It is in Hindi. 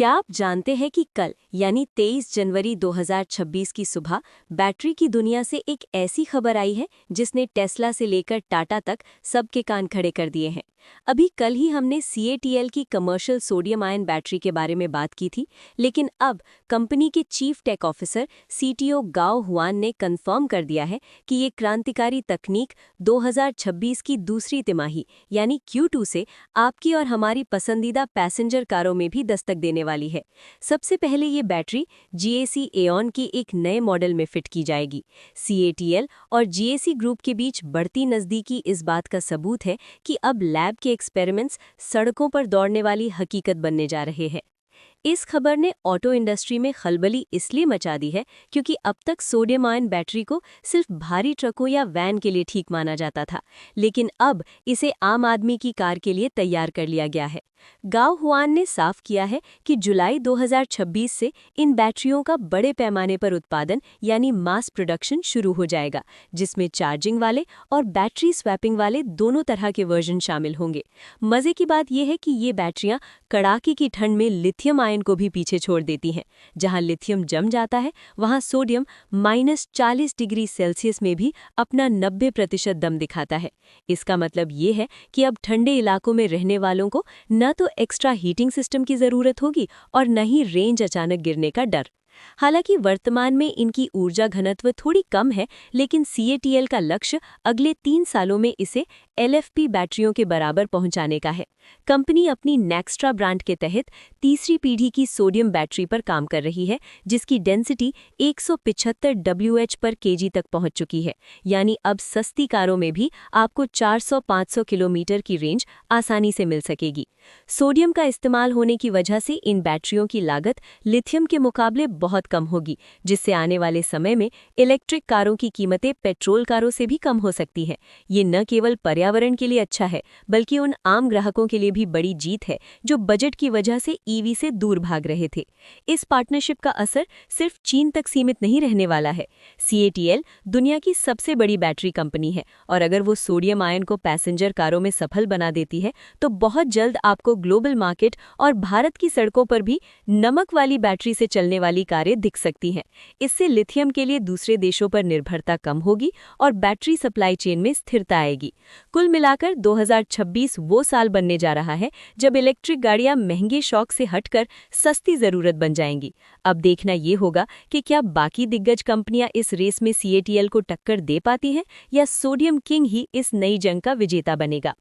क्या आप जानते हैं कि कल यानी 23 जनवरी 2026 की सुबह बैटरी की दुनिया से एक ऐसी खबर आई है जिसने टेस्ला से लेकर टाटा तक सबके कान खड़े कर दिए हैं। अभी कल ही हमने CATL की कमर्शियल सोडियम आयन बैटरी के बारे में बात की थी, लेकिन अब कंपनी के चीफ टेक ऑफिसर CTO गाओ हुआन ने कंफर्म कर दिया है कि ये क्रांतिकारी तकनीक 2026 की दूसरी तिमाही यानी Q2 से आपकी और हमारी पसंदीदा पैसेंजर कारों में भी दस्तक देने वाली है। सबसे पहले ये बैटरी GAC एऑन की एक नए मॉडल में फिट की जाएगी। CATL और GAC ग्रुप के बीच बढ़ती नज़दीकी इस बात का सबूत है कि अब लैब के एक्सपेरिमेंट्स सड़कों पर दौड़ने वाली हकीकत बनने जा रहे हैं। इस खबर ने ऑटो इंडस्ट्री में खलबली इसलिए मचा दी है क्योंकि अब तक सोडियम आयन बैटरी को सिर्फ भारी ट्रकों या वैन के लिए ठीक माना जाता था, लेकिन अब इसे आम आदमी की कार के लिए तैयार कर लिया गया है। गाओ हुआन ने साफ किया है कि जुलाई 2026 से इन बैटरियों का बड़े पैमाने पर उत्पादन यानी मास प्रोडक्शन शुरू हो जाएगा, जिसमें चार्जिंग वाले और बैटरी स्वैपिंग वाले दोनों तरह के वर्जन शामिल होंगे। मजे की बात यह है कि ये बैटरियां कड़ाके की ठंड में लिथियम आयन को भी पीछे छोड़ देती हैं। जहां लिथियम जम जाता है वहां सोडियम -40 डिग्री सेल्सियस में भी अपना 90% दम दिखाता है। इसका मतलब ये है कि अब ठंडे इलाकों में रहने वालों को न तो एक्स्ट्रा हीटिंग सिस्टम की जरूरत होगी और न ही रेंज अचानक गिरने का डर। हालांकि वर्तमान में इनकी ऊर्जा घनत्व थोड़ी कम है, लेकिन CATL का लक्ष्य अगले 3 सालों में इसे LFP बैटरियों के बराबर पहुंचाने का है। कंपनी अपनी नेक्स्ट्रा ब्रांड के तहत तीसरी पीढ़ी की सोडियम बैटरी पर काम कर रही है, जिसकी डेंसिटी 175 Wh पर kg तक पहुंच चुकी है। यानी अब सस्ती कारों में भी आपको 400-500 किलोमीटर की रेंज आसानी से मिल सकेगी। सोडियम का इस्तेमाल होने की वजह से इन बैटरियों की लागत लिथियम के मुकाबले बहुत कम होगी, जिससे आने वाले समय में इलेक्ट्रिक कारों की कीमतें पेट्रोल कारों से भी कम हो सकती हैं। ये न केवल पर्यावरण के लिए अच्छा है, बल्कि उन आम ग्राहकों के लिए भी बड़ी जीत है जो बजट की वजह से EV से दूर भाग रहे थे। इस पार्टनरशिप का असर सिर्फ चीन तक सीमित नहीं रहने वाला है। CATL दुनिया की सबसे बड़ी बैटरी कंपनी है और अगर वो सोडियम आयन को पैसेंजर कारों में सफल बना देती है तो बहुत जल्द आपको ग्लोबल मार्केट और भारत की सड़कों पर भी नमक वाली बैटरी से चलने वाली कारें दिख सकती हैं। इससे लिथियम के लिए दूसरे देशों पर निर्भरता कम होगी और बैटरी सप्लाई चेन में स्थिरता आएगी। कुल मिलाकर 2026 वो साल बनने जा रहा है जब इलेक्ट्रिक गाड़ियां महंगे शौक से हटकर सस्ती जरूरत बन जाएंगी। अब देखना ये होगा कि क्या बाकी दिग्गज कंपनियां इस रेस में CATL को टक्कर दे पाती हैं या सोडियम किंग ही इस नई जंग का विजेता बनेगा।